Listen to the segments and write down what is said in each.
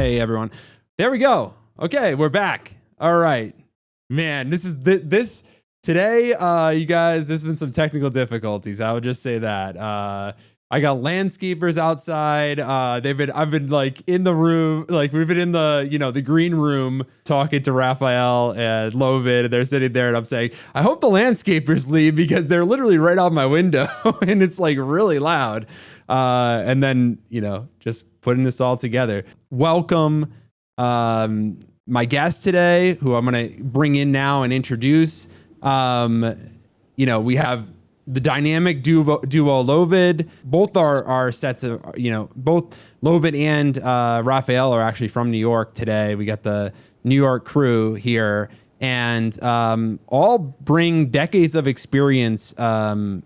Hey, everyone. There we go. Okay, we're back. All right. Man, this today, you guys, there's been some technical difficulties. I would just say that. I got landscapers outside. I've been like in the room, like we've been in the green room talking to Rafaël and LoVid. They're sitting there and I'm saying, I hope the landscapers leave because they're literally right out my window and it's like really loud. And then, just putting this all together. Welcome, my guest today, who I'm going to bring in now and introduce. We have the dynamic duo LoVid. Both are sets of, both LoVid and Rafaël are actually from New York today. We got the New York crew here, and all bring decades of experience, in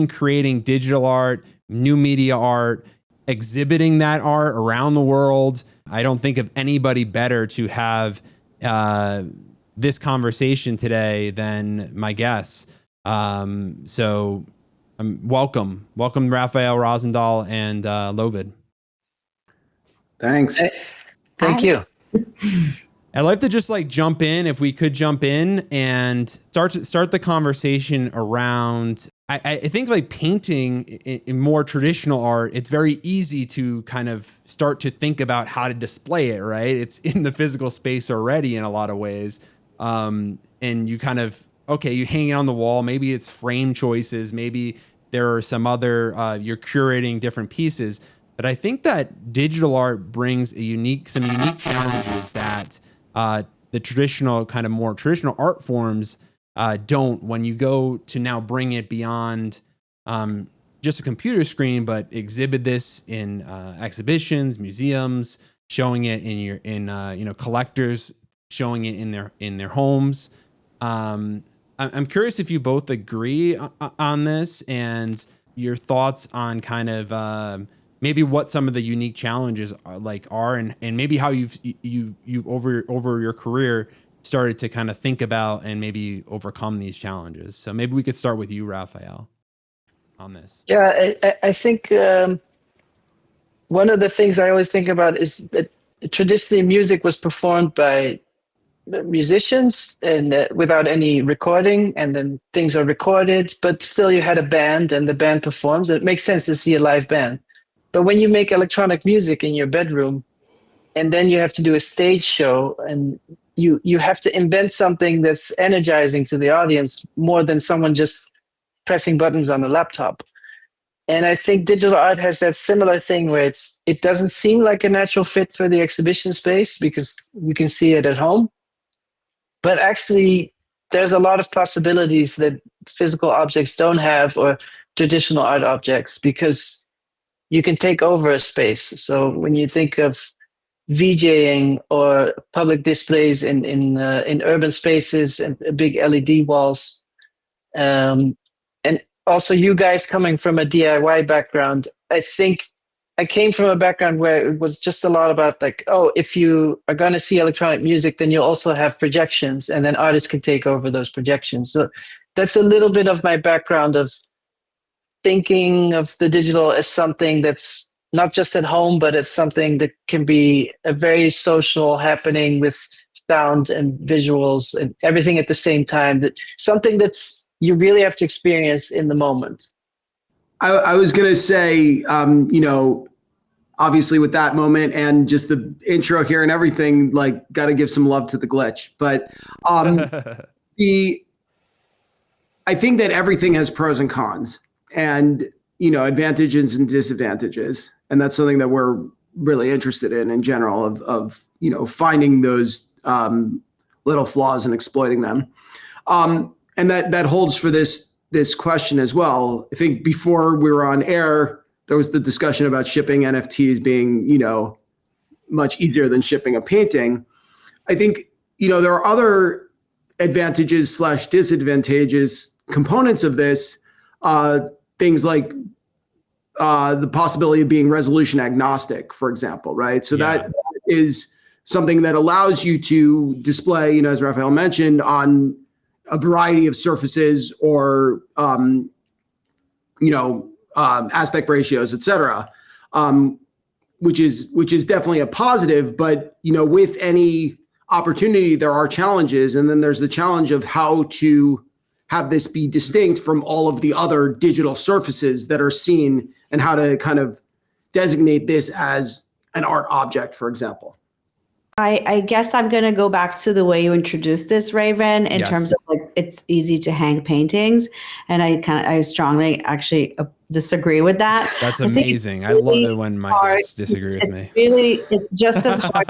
creating digital art, new media art, exhibiting that art around the world. I don't think of anybody better to have this conversation today than my guests. So welcome Rafaël Rozendaal and LoVid. Thanks. Thank you. I'd like to just jump in, if we could jump in and start the conversation around. I think painting in more traditional art, it's very easy to kind of start to think about how to display it, right? It's in the physical space already in a lot of ways. And you kind of, you hang it on the wall. Maybe it's frame choices. Maybe there are some other, you're curating different pieces. But I think that digital art brings some unique challenges that the traditional, kind of more traditional art forms don't, when you go to now bring it beyond just a computer screen, but exhibit this in exhibitions, museums, showing it in collectors, showing it in their homes. I'm curious if you both agree on this and your thoughts on kind of maybe what some of the unique challenges are and maybe how you've over your career started to kind of think about and maybe overcome these challenges. So maybe we could start with you, Rafaël, on this. Yeah, I think one of the things I always think about is that traditionally music was performed by musicians and without any recording, and then things are recorded, but still you had a band and the band performs. It makes sense to see a live band. But when you make electronic music in your bedroom and then you have to do a stage show and you have to invent something that's energizing to the audience more than someone just pressing buttons on a laptop. And I think digital art has that similar thing where it doesn't seem like a natural fit for the exhibition space because you can see it at home. But actually, there's a lot of possibilities that physical objects don't have, or traditional art objects, because you can take over a space. So when you think of VJing or public displays in urban spaces and big LED walls, and also you guys coming from a DIY background, I think I came from a background where it was just a lot about if you are going to see electronic music, then you'll also have projections, and then artists can take over those projections. So that's a little bit of my background of thinking of the digital as something that's not just at home, but it's something that can be a very social happening with sound and visuals and everything at the same time. That something that's you really have to experience in the moment. I was going to say, obviously with that moment and just the intro here and everything, got to give some love to the glitch. But I think that everything has pros and cons and, advantages and disadvantages. And that's something that we're really interested in general of finding those little flaws and exploiting them. And that holds for this question as well. I think before we were on air, there was the discussion about shipping NFTs being, much easier than shipping a painting. I think, there are other advantages / disadvantages components of this, things like the possibility of being resolution agnostic, for example, right? So that is something that allows you to display, as Rafaël mentioned, on a variety of surfaces or, aspect ratios, et cetera, which is definitely a positive. But with any opportunity, there are challenges, and then there's the challenge of how to have this be distinct from all of the other digital surfaces that are seen, and how to kind of designate this as an art object, for example. I guess I'm going to go back to the way you introduced this, Raven, in Yes. terms of like it's easy to hang paintings, and I strongly actually disagree with that. That's I think amazing. I love it when my guests disagree with me. It's just as hard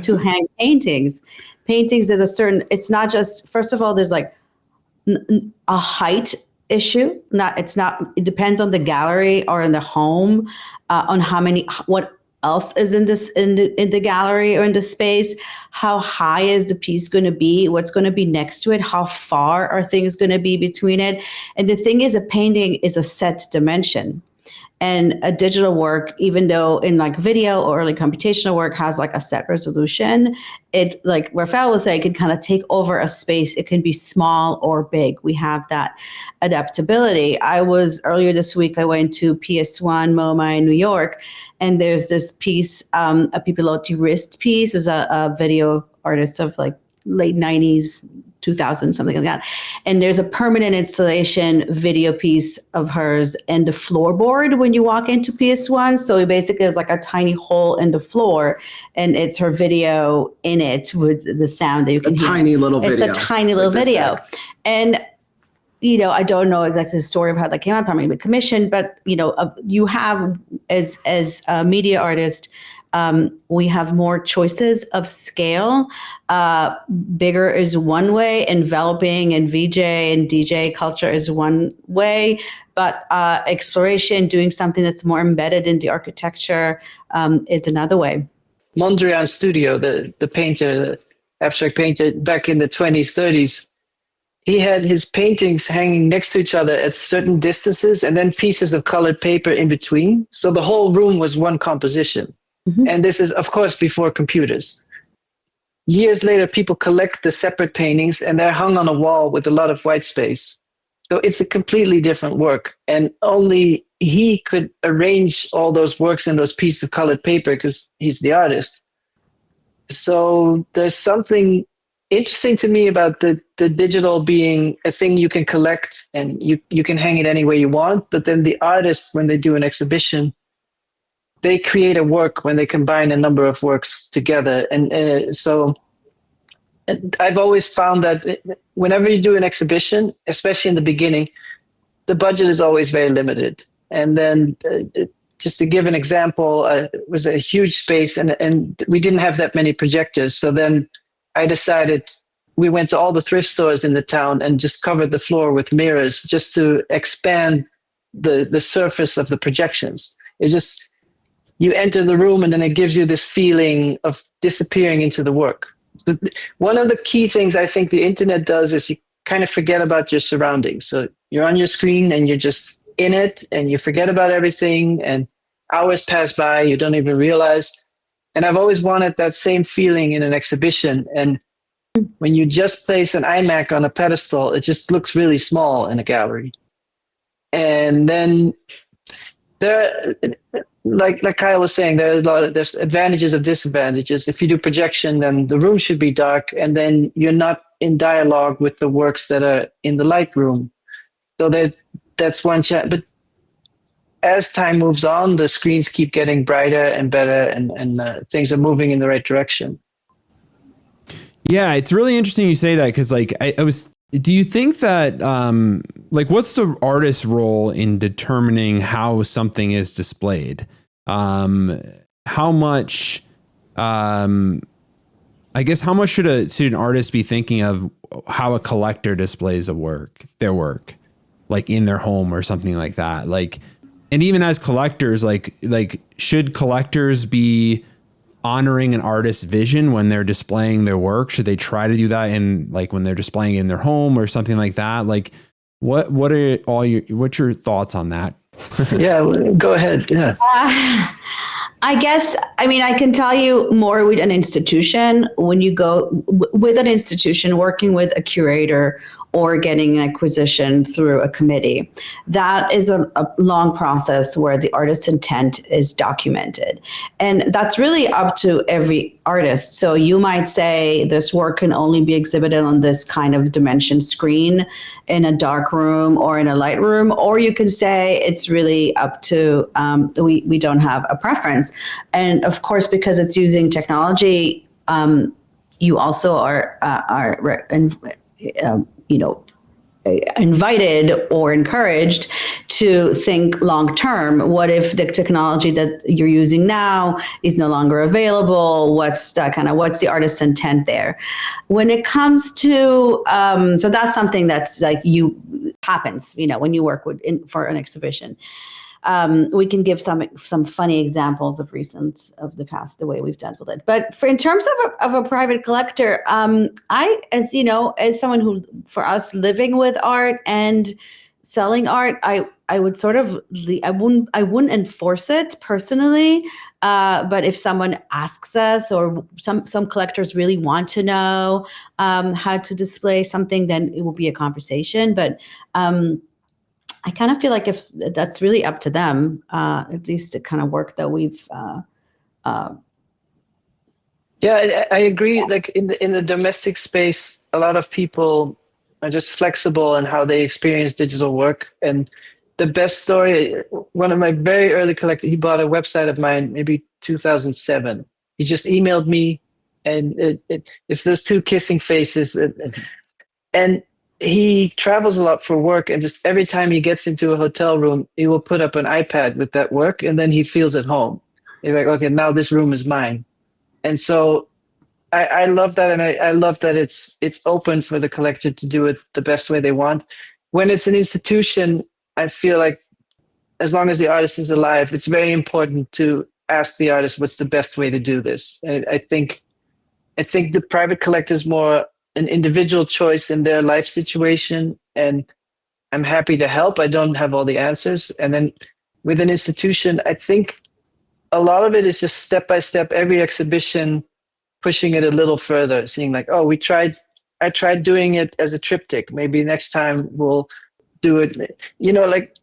to hang paintings. Paintings, there's a certain. It's not just. First of all, there's like a height issue. It depends on the gallery or in the home, on what else is in the gallery or in the space. How high is the piece going to be? What's going to be next to it? How far are things going to be between it? And the thing is, a painting is a set dimension. And a digital work, even though in like video or early computational work has like a set resolution, it, like Rafael was saying, can kind of take over a space. It can be small or big. We have that adaptability. Earlier this week, I went to PS1 MoMA in New York, and there's this piece, a Pipilotti wrist piece. It was a video artist of like late 90s, 2000, something like that. And there's a permanent installation video piece of hers in the floorboard when you walk into PS1. So it basically is like a tiny hole in the floor, and it's her video in it with the sound that you can hear. Tiny little video. It's a tiny little video. And I don't know exactly the story of how that came out, probably commissioned, but you have as a media artist, we have more choices of scale. Bigger is one way, enveloping and VJ and DJ culture is one way, but exploration, doing something that's more embedded in the architecture, is another way. Mondrian Studio, the painter, the abstract painter back in the 20s, 30s, he had his paintings hanging next to each other at certain distances and then pieces of colored paper in between. So the whole room was one composition. Mm-hmm. And this is, of course, before computers. Years later, people collect the separate paintings and they're hung on a wall with a lot of white space. So it's a completely different work. And only he could arrange all those works in those pieces of colored paper because he's the artist. So there's something interesting to me about the digital being a thing you can collect and you can hang it any way you want. But then the artists, when they do an exhibition, they create a work when they combine a number of works together. And so I've always found that whenever you do an exhibition, especially in the beginning, the budget is always very limited. And then just to give an example, it was a huge space and we didn't have that many projectors. So then I decided we went to all the thrift stores in the town and just covered the floor with mirrors just to expand the surface of the projections. It's just, you enter the room and then it gives you this feeling of disappearing into the work. One of the key things I think the internet does is you kind of forget about your surroundings. So you're on your screen and you're just in it and you forget about everything and hours pass by, you don't even realize. And I've always wanted that same feeling in an exhibition. And when you just place an iMac on a pedestal, it just looks really small in a gallery. And then there, like Kyle was saying, there's advantages of disadvantages. If you do projection, then the room should be dark, and then you're not in dialogue with the works that are in the light room. So that's one challenge. But as time moves on, the screens keep getting brighter and better, and things are moving in the right direction. Yeah, it's really interesting you say that because, like, do you think that, what's the artist's role in determining how something is displayed? How much, how much should an artist be thinking of how a collector displays their work, like in their home or something like that? Like, and even as collectors, like should collectors be honoring an artist's vision when they're displaying their work? Should they try to do that when they're displaying it in their home or something like that? Like, what's your thoughts on that? Yeah, go ahead. Yeah. I guess, I can tell you more with an institution. When you go with an institution, working with a curator or getting an acquisition through a committee. That is a long process where the artist's intent is documented. And that's really up to every artist. So you might say this work can only be exhibited on this kind of dimension screen in a dark room or in a light room, or you can say it's really up to, we don't have a preference. And of course, because it's using technology, you also are invited or encouraged to think long term. What if the technology that you're using now is no longer available? What's the artist's intent there? When it comes to so that's something that's like happens, when you work for an exhibition. We can give some funny examples of the past, the way we've dealt with it. But in terms of a private collector, as someone who, for us, living with art and selling art, I would sort of, I wouldn't enforce it personally. But if someone asks us, or some collectors really want to know how to display something, then it will be a conversation. But I kind of feel like if that's really up to them, at least the kind of work that we've. Yeah, I agree. Like in the domestic space, a lot of people are just flexible in how they experience digital work. And the best story, one of my very early collectors, he bought a website of mine, maybe 2007. He just emailed me, and it's those two kissing faces, and he travels a lot for work, and just every time he gets into a hotel room, he will put up an iPad with that work, and then he feels at home. He's like, okay, now this room is mine. And so I love that, and I love that it's open for the collector to do it the best way they want. When it's an institution, I feel like as long as the artist is alive, it's very important to ask the artist what's the best way to do this. I think the private collector is more an individual choice in their life situation, and I'm happy to help. I don't have all the answers. And then with an institution, I think a lot of it is just step by step, every exhibition, pushing it a little further, seeing like, oh, I tried doing it as a triptych. Maybe next time we'll do it. Like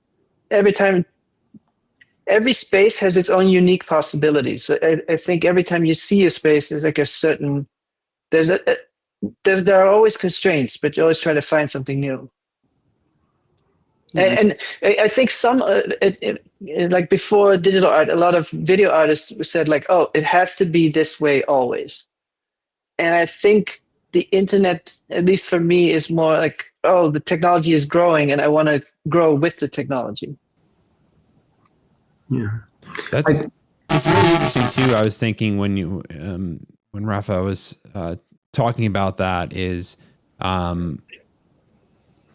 every time, every space has its own unique possibilities. So I think every time you see a space, there's like a certain, there are always constraints, but you always try to find something new. Mm-hmm. And I think like before digital art, a lot of video artists said like, oh, it has to be this way always. And I think the internet, at least for me, is more like, oh, the technology is growing and I want to grow with the technology. Yeah. It's really interesting too. I was thinking when Rafa was talking about that is, I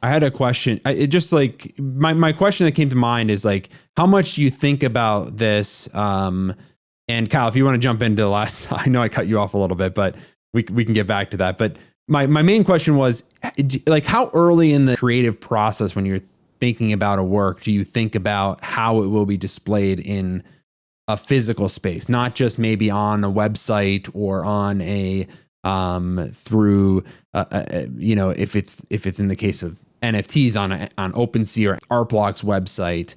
had a question. It just like my question that came to mind is like, how much do you think about this? And Kyle, if you want to jump into the last, I know I cut you off a little bit, but we can get back to that. But my main question was like, how early in the creative process, when you're thinking about a work, do you think about how it will be displayed in a physical space, not just maybe on a website or on a through if it's in the case of NFTs on OpenSea or Artblock's website,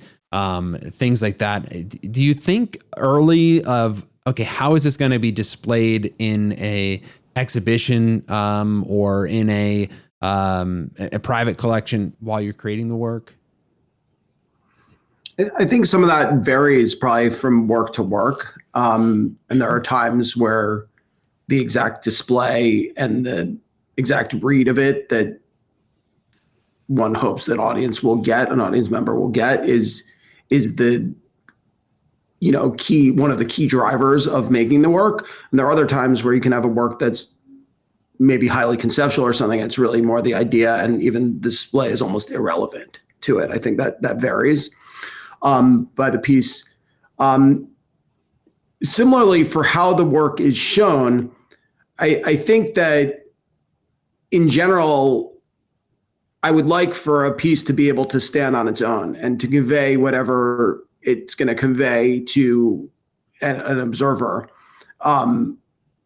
things like that. Do you think early of, okay, how is this going to be displayed in a exhibition or in a private collection while you're creating the work? I think some of that varies probably from work to work. And there are times where the exact display and the exact read of it that one hopes that an audience member will get is the key, one of the key drivers of making the work. And there are other times where you can have a work that's maybe highly conceptual or something. It's really more the idea, and even display is almost irrelevant to it. I think that varies by the piece. Similarly, for how the work is shown, I think that in general, I would like for a piece to be able to stand on its own and to convey whatever it's going to convey to an observer,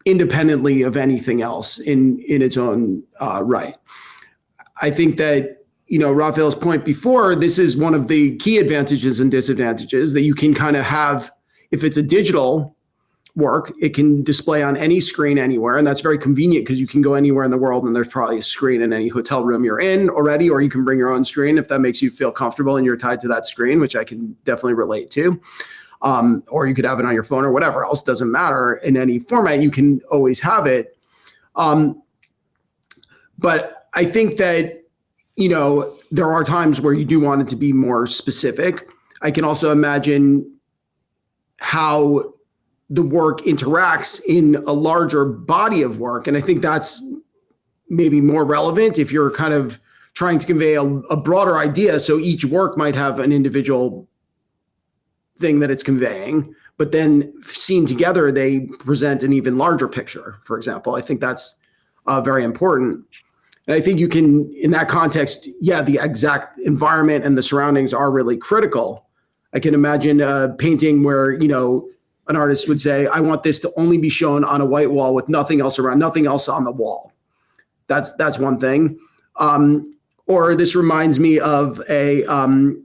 independently of anything else in its own right. I think that, Rafael's point before, this is one of the key advantages and disadvantages that you can kind of have. If it's a digital work, it can display on any screen anywhere. And that's very convenient because you can go anywhere in the world and there's probably a screen in any hotel room you're in already, or you can bring your own screen if that makes you feel comfortable and you're tied to that screen, which I can definitely relate to. Or you could have it on your phone or whatever else, doesn't matter. In any format, you can always have it. But I think that, there are times where you do want it to be more specific. I can also imagine how the work interacts in a larger body of work. And I think that's maybe more relevant if you're kind of trying to convey a broader idea. So each work might have an individual thing that it's conveying, but then seen together, they present an even larger picture, for example. I think that's very important. And I think you can, in that context, the exact environment and the surroundings are really critical. I can imagine a painting where, an artist would say, I want this to only be shown on a white wall with nothing else around, nothing else on the wall. That's one thing. Or this reminds me of a kind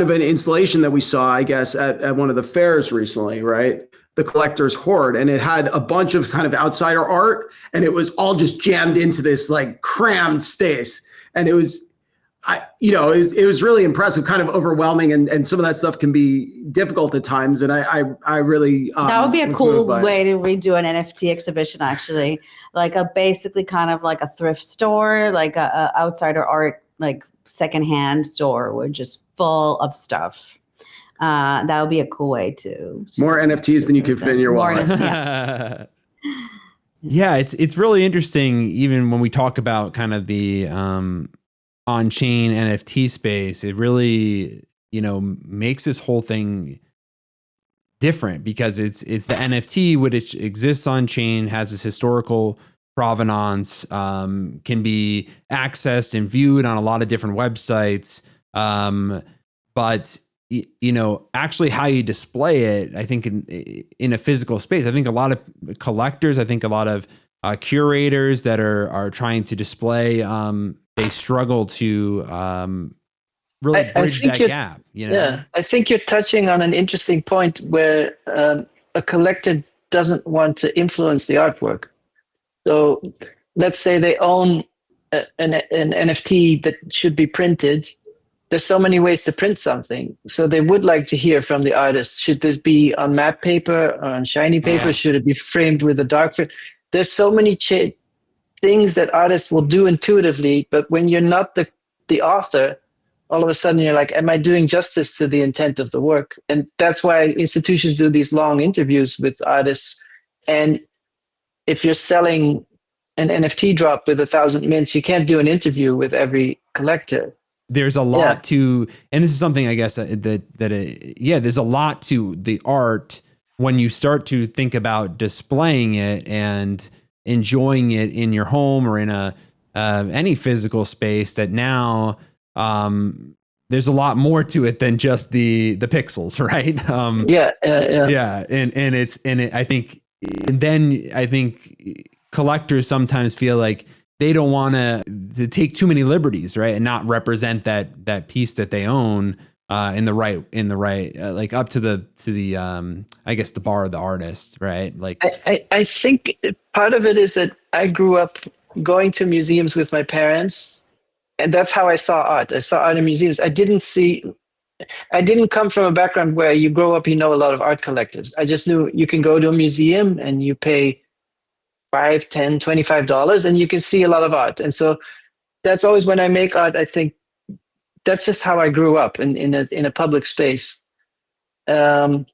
of an installation that we saw, I guess, at one of the fairs recently, right? The Collector's Hoard, and it had a bunch of kind of outsider art, and it was all just jammed into this like crammed space. And it was, it was really impressive, kind of overwhelming, and some of that stuff can be difficult at times. And I really that would be a cool way to redo an NFT exhibition, actually, like basically kind of like a thrift store, like a outsider art, like secondhand store, with just full of stuff. That would be a cool way to more NFTs than you can fit in your wallet. Yeah, it's really interesting. Even when we talk about kind of the on-chain NFT space, it really makes this whole thing different because it's the NFT, which exists on chain, has this historical provenance, can be accessed and viewed on a lot of different websites, but actually how you display it, I think in a physical space, I think a lot of collectors, I think a lot of curators that are trying to display, they struggle to really bridge that gap. Yeah, I think you're touching on an interesting point where a collector doesn't want to influence the artwork. So let's say they own an NFT that should be printed. There's so many ways to print something. So they would like to hear from the artist. Should this be on matte paper or on shiny paper? Yeah. Should it be framed with a dark print? There's so many things that artists will do intuitively, but when you're not the author, all of a sudden you're like, am I doing justice to the intent of the work? And that's why institutions do these long interviews with artists. And if you're selling an NFT drop with 1,000 mints, you can't do an interview with every collector. There's a lot to, and this is something I guess there's a lot to the art when you start to think about displaying it and enjoying it in your home or in any physical space. That now there's a lot more to it than just the pixels, right? I think collectors sometimes feel like they don't want to take too many liberties, right, and not represent that piece that they own in the right like up to the I guess the bar of the artist, right? Like I think part of it is that I grew up going to museums with my parents, and that's how I saw art. I saw art in museums. I didn't come from a background where you grow up, a lot of art collectors. I just knew you can go to a museum and you pay $5, $10, $25, and you can see a lot of art. And so that's always when I make art, I think that's just how I grew up in a public space. Growing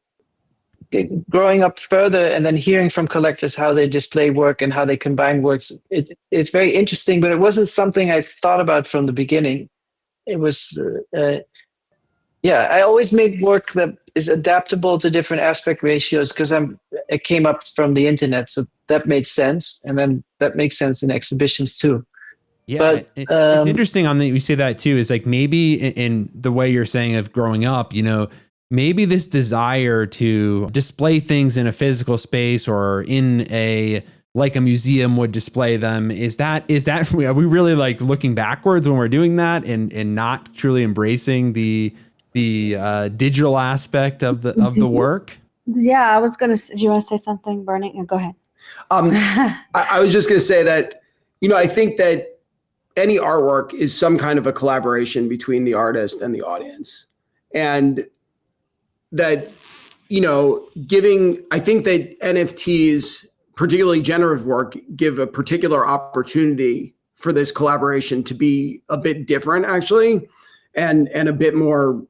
up further and then hearing from collectors how they display work and how they combine works, it's very interesting, but it wasn't something I thought about from the beginning. It was, I always made work that is adaptable to different aspect ratios because it came up from the internet, so that made sense, and then that makes sense in exhibitions too. Yeah, but it's interesting on that you say that too. Is like maybe in the way you're saying of growing up, maybe this desire to display things in a physical space or in a like a museum would display them. Is that are we really like looking backwards when we're doing that and not truly embracing the digital aspect of the work? Yeah, I was gonna. Do you want to say something, Bernie? Go ahead. I was just going to say that, I think that any artwork is some kind of a collaboration between the artist and the audience, and that, I think that NFTs, particularly generative work, give a particular opportunity for this collaboration to be a bit different, actually, and a bit more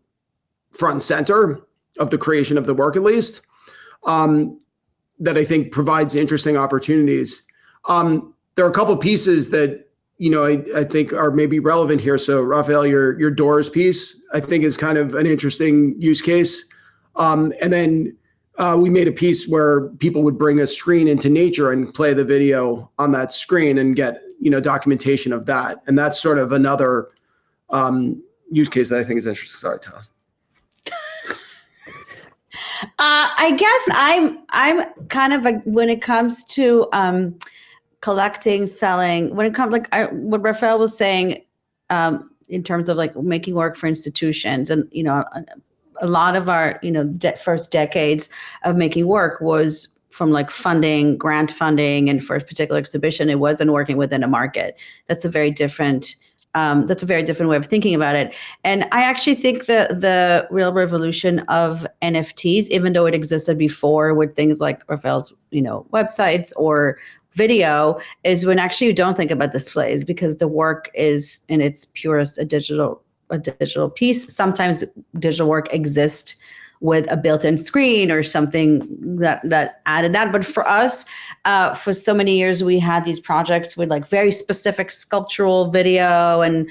front and center of the creation of the work, at least, that I think provides interesting opportunities. There are a couple pieces that, I think are maybe relevant here. So Rafaël, your doors piece, I think, is kind of an interesting use case. And then we made a piece where people would bring a screen into nature and play the video on that screen and get, documentation of that. And that's sort of another use case that I think is interesting. Sorry, Tom. I guess I'm kind of when it comes to collecting, selling, when it comes what Rafaël was saying in terms of like making work for institutions, and a lot of our first decades of making work was from like grant funding, and for a particular exhibition, it wasn't working within a market. That's a very different way of thinking about it. And I actually think the real revolution of NFTs, even though it existed before with things like Rafael's, websites or video, is when actually you don't think about displays, because the work is in its purest a digital piece. Sometimes digital work exists with a built-in screen or something that added that. But for us, for so many years, we had these projects with like very specific sculptural video and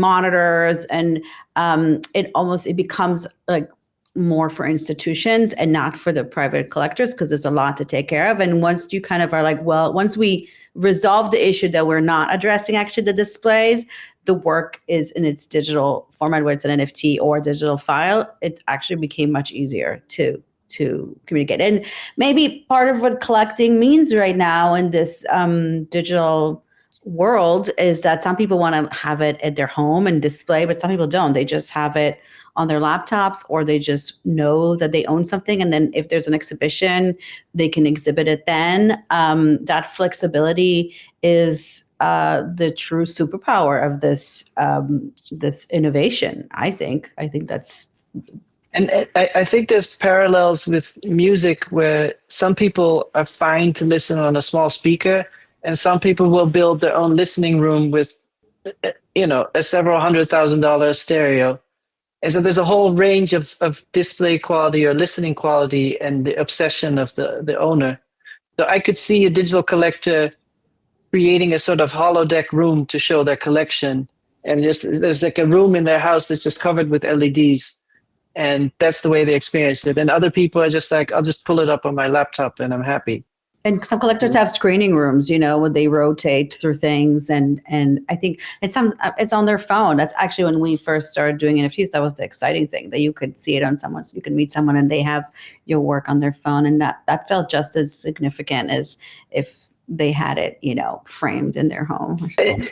monitors, and it becomes like more for institutions and not for the private collectors, because there's a lot to take care of. And once you kind of are like, well, once we resolve the issue that we're not addressing actually the displays, the work is in its digital format, whether it's an NFT or a digital file, it actually became much easier to communicate. And maybe part of what collecting means right now in this digital world is that some people want to have it at their home and display, but some people don't. They just have it on their laptops, or they just know that they own something. And then if there's an exhibition, they can exhibit it then. That flexibility is the true superpower of this innovation. I think that's. And I think there's parallels with music, where some people are fine to listen on a small speaker, and some people will build their own listening room with, a several $100,000 stereo. And so there's a whole range of display quality or listening quality and the obsession of the owner. So I could see a digital collector creating a sort of holodeck room to show their collection. And there's like a room in their house that's just covered with LEDs. And that's the way they experience it. And other people are just like, I'll just pull it up on my laptop and I'm happy. And some collectors have screening rooms, where they rotate through things, and I think it's on their phone. That's actually when we first started doing NFTs. That was the exciting thing, that you could see it on someone. So you could meet someone and they have your work on their phone, and that felt just as significant as if they had it, framed in their home.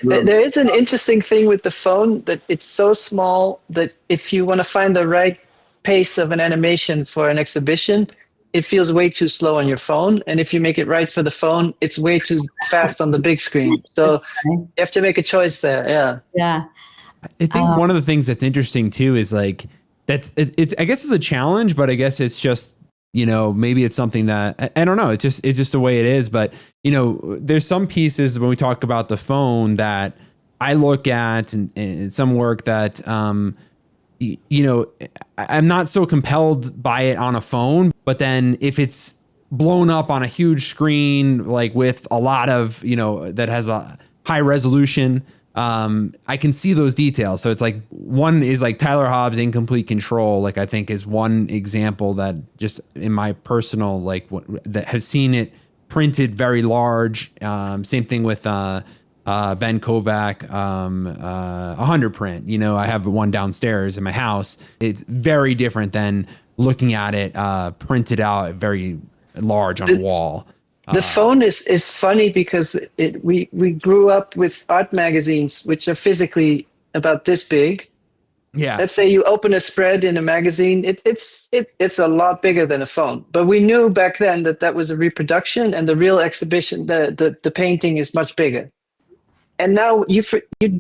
There is an interesting thing with the phone, that it's so small that if you want to find the right pace of an animation for an exhibition, it feels way too slow on your phone. And if you make it right for the phone, it's way too fast on the big screen. So you have to make a choice there. Yeah. Yeah. I think one of the things that's interesting too is like, it's I guess it's a challenge, but I guess it's just, maybe it's something that, I don't know. It's just the way it is. But, there's some pieces when we talk about the phone that I look at and some work that, I'm not so compelled by it on a phone, but then if it's blown up on a huge screen, like with a lot of, that has a high resolution, I can see those details. So it's like, one is like Tyler Hobbs' Incomplete Control, like I think is one example that just in my personal, that have seen it printed very large. Same thing with, Ben Kovac, 100 print. I have one downstairs in my house. It's very different than looking at it printed out very large on a wall. The phone is funny because we grew up with art magazines, which are physically about this big. Yeah. Let's say you open a spread in a magazine, it's a lot bigger than a phone. But we knew back then that was a reproduction, and the real exhibition, the painting is much bigger. And now you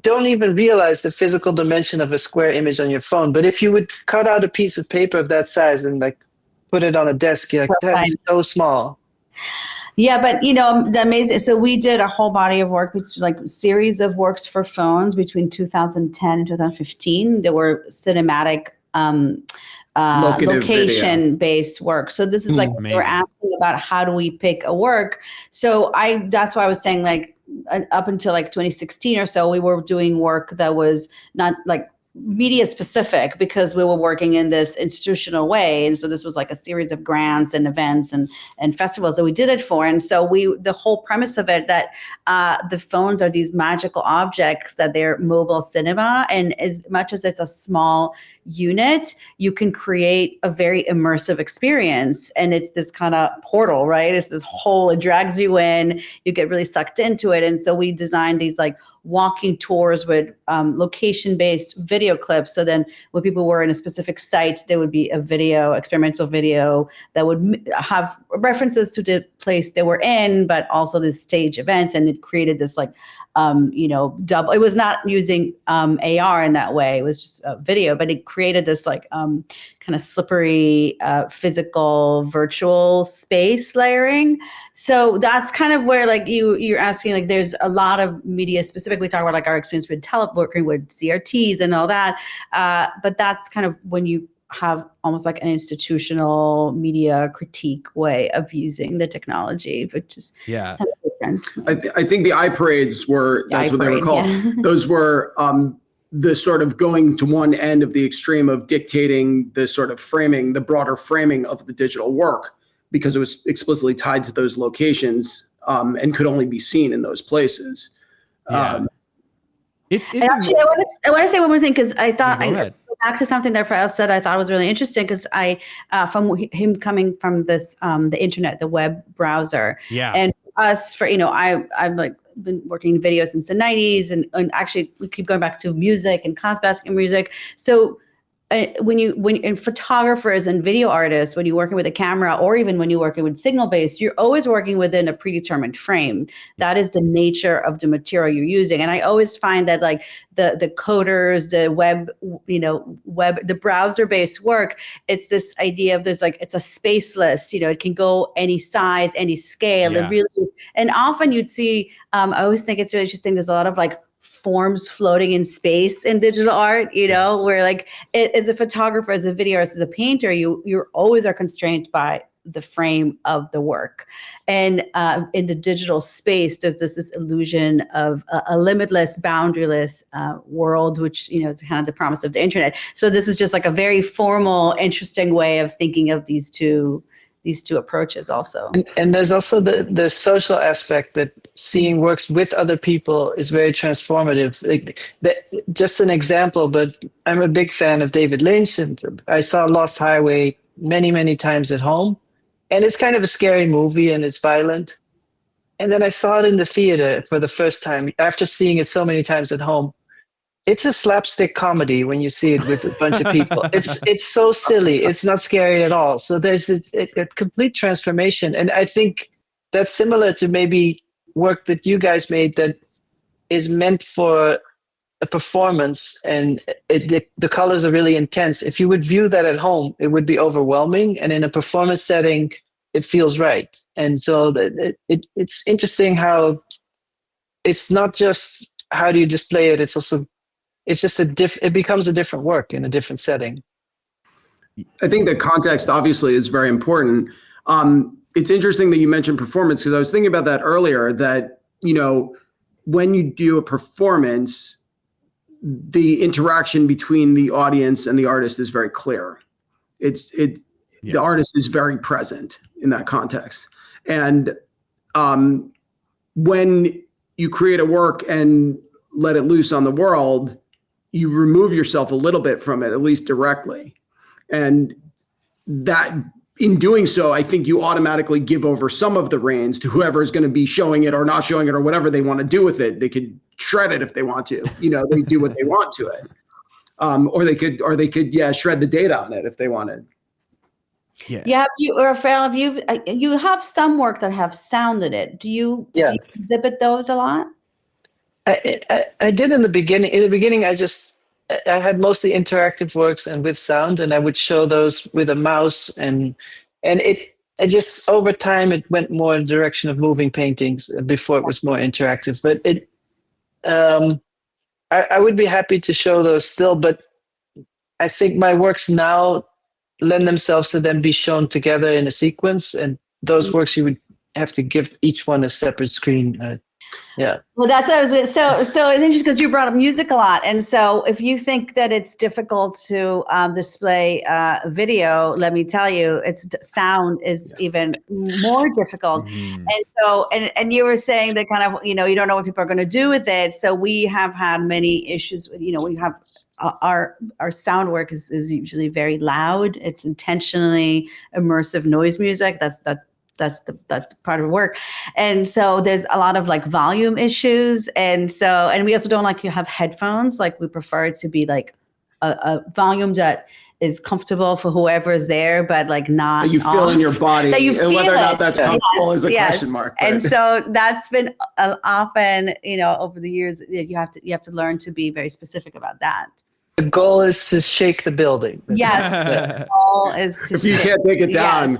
don't even realize the physical dimension of a square image on your phone. But if you would cut out a piece of paper of that size and like put it on a desk, you're like, that is so small. Yeah, but the amazing. So we did a whole body of work, which like series of works for phones between 2010 and 2015. There were cinematic, location-based work. So this is like we were asking about how do we pick a work. So that's why I was saying like up until like 2016 or so, we were doing work that was not like media specific because we were working in this institutional way. And so this was like a series of grants and events and festivals that we did it for. And so the whole premise of it that the phones are these magical objects, that they're mobile cinema. And as much as it's a small unit, you can create a very immersive experience. And it's this kind of portal, right? It's this hole, it drags you in, you get really sucked into it. And so we designed these like walking tours with location-based video clips. So then when people were in a specific site, there would be a video, experimental video that would have references to the place they were in, but also the stage events. And it created this like, double. It was not using AR in that way. It was just a video, but it created this like kind of slippery physical virtual space layering. So that's kind of where like you're asking, like there's a lot of media specific. We talk about like our experience with working with CRTs and all that. But that's kind of when you have almost like an institutional media critique way of using the technology, which is kind of different. I think the eye parades that's what they were called. Yeah. Those were the sort of going to one end of the extreme of dictating the sort of framing, the broader framing of the digital work, because it was explicitly tied to those locations and could only be seen in those places. Yeah. Actually, I want to say one more thing, because I thought back to something that Rafaël said, I thought was really interesting, because from him coming from this the internet, the web browser, and us I've like been working in video since the 90s, and actually we keep going back to music and class music. So when photographers and video artists, when you're working with a camera, or even when you're working with signal-based, you're always working within a predetermined frame. That is the nature of the material you're using. And I always find that like the coders, the web, the browser-based work, it's this idea of it's a spaceless, it can go any size, any scale. Yeah. And often you'd see, I always think it's really interesting. There's a lot of like forms floating in space in digital art, where like as a photographer, as a video artist, as a painter, you're always are constrained by the frame of the work. And in the digital space, there's this illusion of a limitless, boundaryless world, which is kind of the promise of the internet. So this is just like a very formal, interesting way of thinking of these two approaches also. And there's also the social aspect, that seeing works with other people is very transformative. Just an example, but I'm a big fan of David Lynch, and I saw Lost Highway many, many times at home. And it's kind of a scary movie, and it's violent. And then I saw it in the theater for the first time after seeing it so many times at home. It's a slapstick comedy when you see it with a bunch of people. It's so silly. It's not scary at all. So there's a complete transformation. And I think that's similar to maybe work that you guys made that is meant for a performance, and the colors are really intense. If you would view that at home, it would be overwhelming. And in a performance setting, it feels right. And so it's interesting how it's not just how do you display it, it's also it becomes a different work in a different setting. I think the context obviously is very important. It's interesting that you mentioned performance, because I was thinking about that earlier, that, when you do a performance, the interaction between the audience and the artist is very clear. The artist is very present in that context. And when you create a work and let it loose on the world, you remove yourself a little bit from it, at least directly. And that in doing so, I think you automatically give over some of the reins to whoever is going to be showing it or not showing it or whatever they want to do with it. They could shred it if they want to, they do what they want to it. Or they could, shred the data on it if they wanted. Yeah. Rafael, you have some work that have sound in it. Do you exhibit those a lot? I did in the beginning. In the beginning, I had mostly interactive works and with sound, and I would show those with a mouse, and it just over time it went more in the direction of moving paintings. Before it was more interactive, but I would be happy to show those still, but I think my works now lend themselves to them be shown together in a sequence, and those works you would have to give each one a separate screen. Well, that's what I was. So it's interesting because you brought up music a lot, and so if you think that it's difficult to display video, let me tell you, sound is even more difficult. Mm-hmm. And so, and you were saying that kind of, you don't know what people are going to do with it. So we have had many issues with, we have our sound work is usually very loud. It's intentionally immersive noise music. That's the part of the work. And so there's a lot of like volume issues. And we also don't like you have headphones. Like we prefer it to be like a volume that is comfortable for whoever is there, but like not that you feel in your body. That you feel whether or not that's comfortable is a question mark. But. And so that's been often, over the years, you have to learn to be very specific about that. The goal is to shake the building. Yes, the goal is to. If you can't take it down,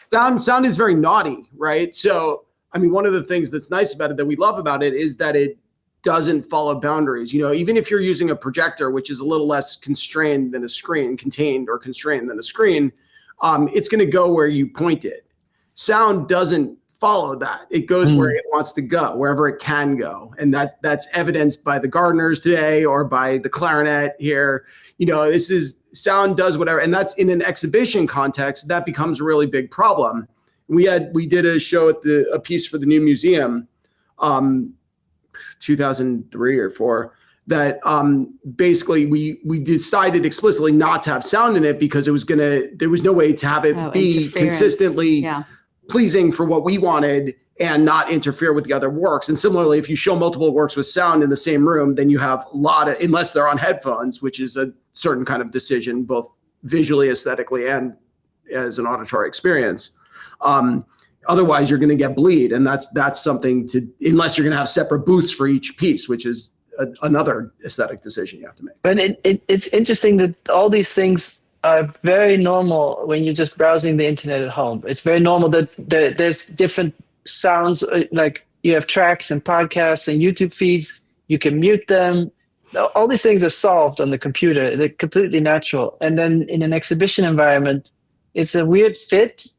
sound is very naughty, right? So, I mean, one of the things that's nice about it, that we love about it, is that it doesn't follow boundaries. Even if you're using a projector, which is a little less constrained than a screen, contained or constrained than a screen, it's going to go where you point it. Sound doesn't follow that. It goes where it wants to go, wherever it can go. And that's evidenced by the gardeners today or by the clarinet here. Sound does whatever. And that's in an exhibition context, that becomes a really big problem. We did a show at a piece for the new museum, 2003 or 4, that basically we decided explicitly not to have sound in it because there was no way to have it be consistently pleasing for what we wanted and not interfere with the other works. And similarly, if you show multiple works with sound in the same room, then you have unless they're on headphones, which is a certain kind of decision, both visually, aesthetically, and as an auditory experience. Otherwise, you're going to get bleed. And that's something unless you're going to have separate booths for each piece, which is another aesthetic decision you have to make. But it's interesting that all these things are very normal when you're just browsing the internet at home. It's very normal that there's different sounds, like you have tracks and podcasts and YouTube feeds. You can mute them. All these things are solved on the computer. They're completely natural. And then in an exhibition environment, it's a weird fit,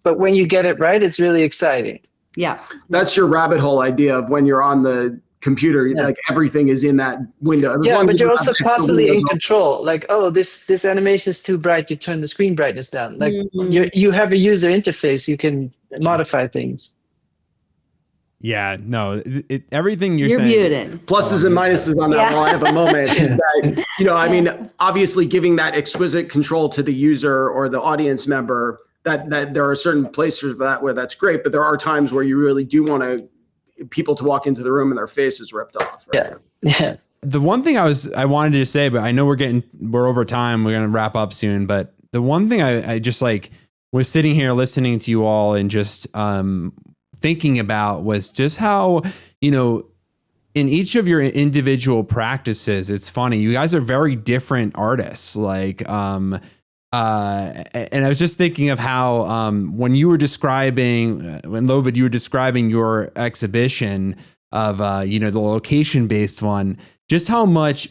but when you get it right, it's really exciting. Yeah. That's your rabbit hole idea of when you're on the computer, like everything is in that window. But you're also constantly in control. Like, this animation is too bright, you turn the screen brightness down. Like you have a user interface, you can modify things. Yeah, no, everything you're saying. Muted. Pluses and minuses on that. While I have a moment, is that, I mean, obviously giving that exquisite control to the user or the audience member, that there are certain places for that where that's great, but there are times where you really do want people to walk into the room and their face is ripped off. Right? Yeah. The one thing I wanted to say, but I know we're over time. We're going to wrap up soon. But the one thing I just was sitting here listening to you all and just thinking about was just how, in each of your individual practices, it's funny. You guys are very different artists. And I was just thinking of how when you were describing, when LoVid, you were describing your exhibition of, the location-based one, just how much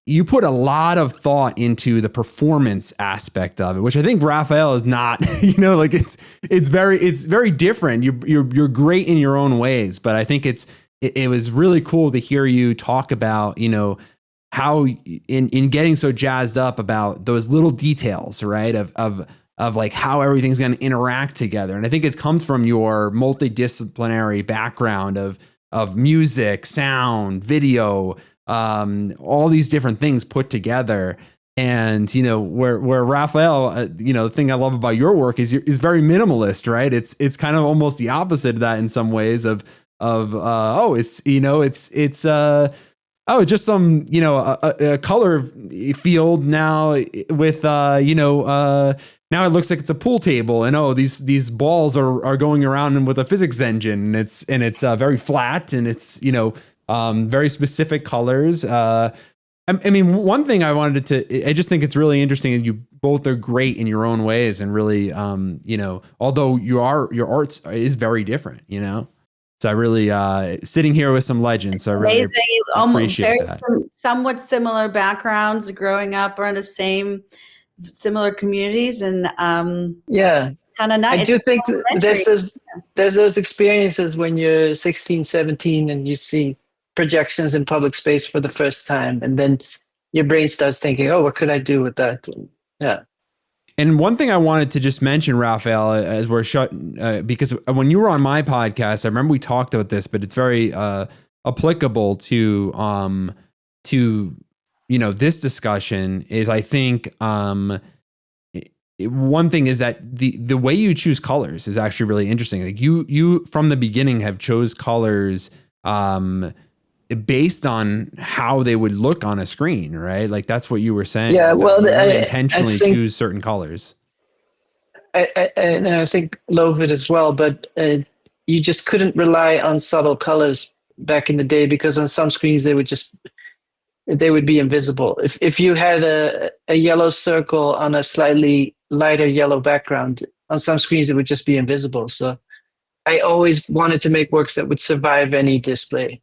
you put a lot of thought into the performance aspect of it, which I think Rafaël is not, it's very different. You're great in your own ways, but I think it was really cool to hear you talk about, how in getting so jazzed up about those little details, right? Of like how everything's going to interact together. And I think it comes from your multidisciplinary background of music, sound, video, all these different things put together. And, you know, where Rafaël, you know, the thing I love about your work is very minimalist, right? It's kind of almost the opposite of that in some ways it's just some, you know, a color field now with, now it looks like it's a pool table, and these balls are going around and with a physics engine, and it's very flat, and it's, you know, very specific colors. I mean, one thing I just think it's really interesting, and you both are great in your own ways, and really, you know, although your art is very different, you know. So I really sitting here with some legends. So I really appreciate that. Somewhat similar backgrounds, growing up around the similar communities, and yeah, kind of nice. I do think there's those experiences when you're 16, 17, and you see projections in public space for the first time, and then your brain starts thinking, oh, what could I do with that? Yeah. And one thing I wanted to just mention, Rafaël, as we're because when you were on my podcast, I remember we talked about this, but it's very applicable to you know, this discussion is, I think, one thing is that the way you choose colors is actually really interesting. Like you from the beginning have chose colors based on how they would look on a screen, right? Like that's what you were saying. Yeah, well, I intentionally choose certain colors. And I think LoVid as well, but you just couldn't rely on subtle colors back in the day, because on some screens they would be invisible. If you had a yellow circle on a slightly lighter yellow background, on some screens it would just be invisible. So I always wanted to make works that would survive any display.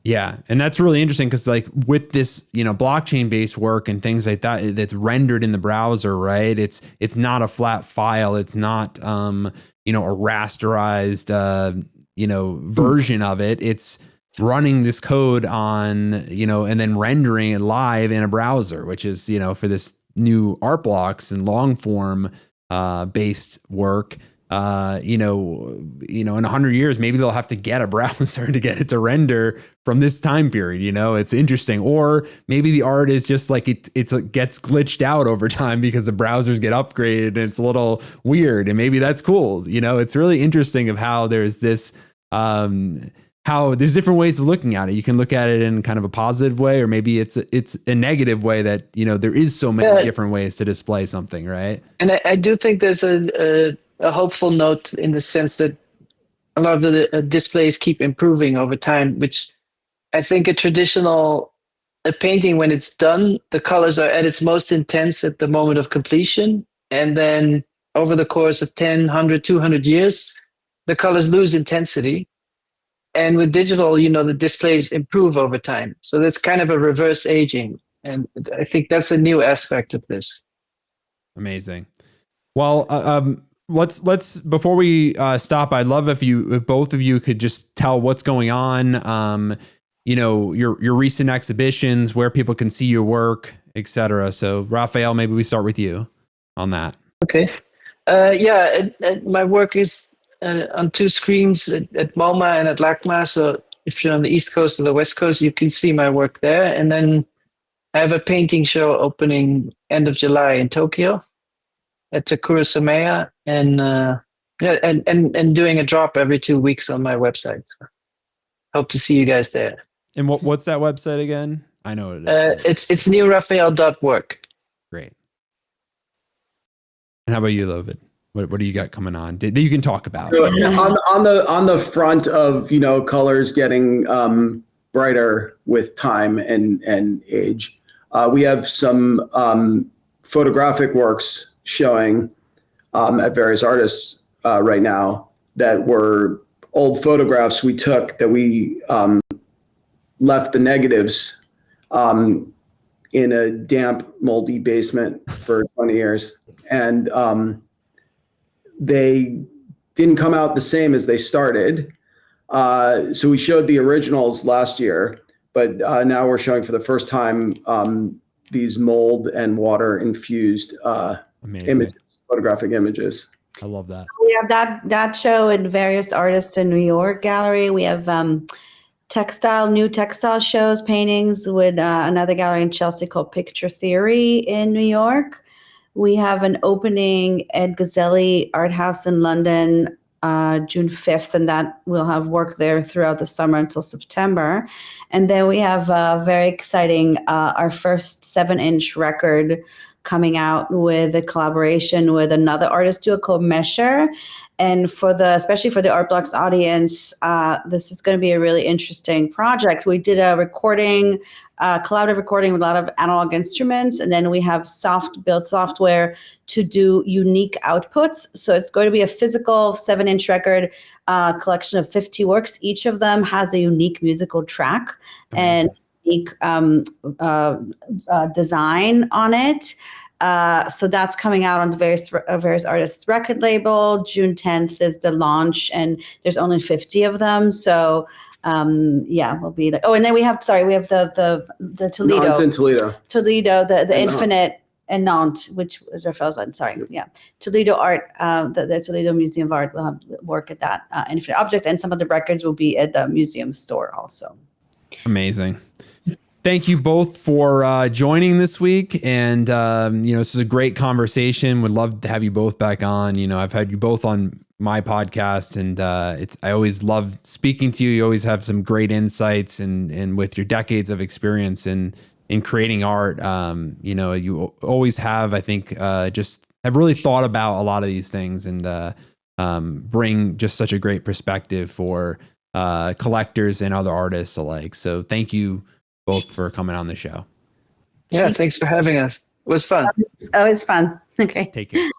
Yeah. And that's really interesting, because like with this, you know, blockchain based work and things like that, that's rendered in the browser, right? It's not a flat file. It's not, you know, a rasterized, you know, version of it. It's running this code on, you know, and then rendering it live in a browser, which is, you know, for this new art blocks and long form based work. You know, in 100 years, maybe they'll have to get a browser to get it to render from this time period. You know, it's interesting. Or maybe the art is just like it gets glitched out over time because the browsers get upgraded and it's a little weird. And maybe that's cool. You know, it's really interesting of how there's this, how there's different ways of looking at it. You can look at it in kind of a positive way, or maybe it's a negative way that, you know, there is so many different ways to display something, right? And I do think there's a hopeful note in the sense that a lot of the displays keep improving over time, which I think a painting, when it's done, the colors are at its most intense at the moment of completion. And then over the course of 10, 100, 200 years, the colors lose intensity. And with digital, you know, the displays improve over time. So that's kind of a reverse aging. And I think that's a new aspect of this. Amazing. Well, let's before we stop, I'd love if both of you could just tell what's going on, you know, your recent exhibitions, where people can see your work, etc. So Rafaël, maybe we start with you on that. Okay. My work is on two screens at MoMA and at LACMA. So if you're on the East Coast or the West Coast, you can see my work there. And then I have a painting show opening end of July in Tokyo at the curation, and doing a drop every 2 weeks on my website. So hope to see you guys there. And what's that website again? I know what it is. It's newrafael.work. Great. And how about you, LoVid? What do you got coming on that you can talk about? So on the front of, you know, colors getting brighter with time and age, we have some photographic works showing at various artists right now that were old photographs we took that we left the negatives in a damp, moldy basement for 20 years. And they didn't come out the same as they started. So we showed the originals last year, but now we're showing for the first time these mold and water infused images, photographic images. I love that. We have that show in various artists in New York gallery. We have new textile shows, paintings with another gallery in Chelsea called Picture Theory in New York. We have an opening at Gazzelli Art House in London June 5th, and that we'll have work there throughout the summer until September. And then we have very exciting, our first 7-inch record coming out with a collaboration with another artist duo called Mesher. And especially for the Art Blocks audience, this is going to be a really interesting project. We did a recording, collaborative recording with a lot of analog instruments, and then we have built software to do unique outputs. So it's going to be a physical 7-inch record, collection of 50 works. Each of them has a unique musical track. Amazing. And unique design on it. So that's coming out on the various artists' record label. June 10th is the launch, and there's only 50 of them. So we'll be like, and then we have the Toledo. No, it's in Toledo. Toledo, the Infinite and Nantes, which is Rafael's line. Sorry, yeah. Toledo Art, the Toledo Museum of Art will have work at that Infinite Object, and some of the records will be at the museum store also. Amazing. Thank you both for joining this week. And, this is a great conversation. Would love to have you both back on. I've had you both on my podcast, and I always love speaking to you. You always have some great insights, and with your decades of experience in creating art, you always have, I think, just have really thought about a lot of these things, and bring just such a great perspective for collectors and other artists alike. So thank you both for coming on the show. Yeah, thanks for having us. It was fun. Always fun. Okay. Take care.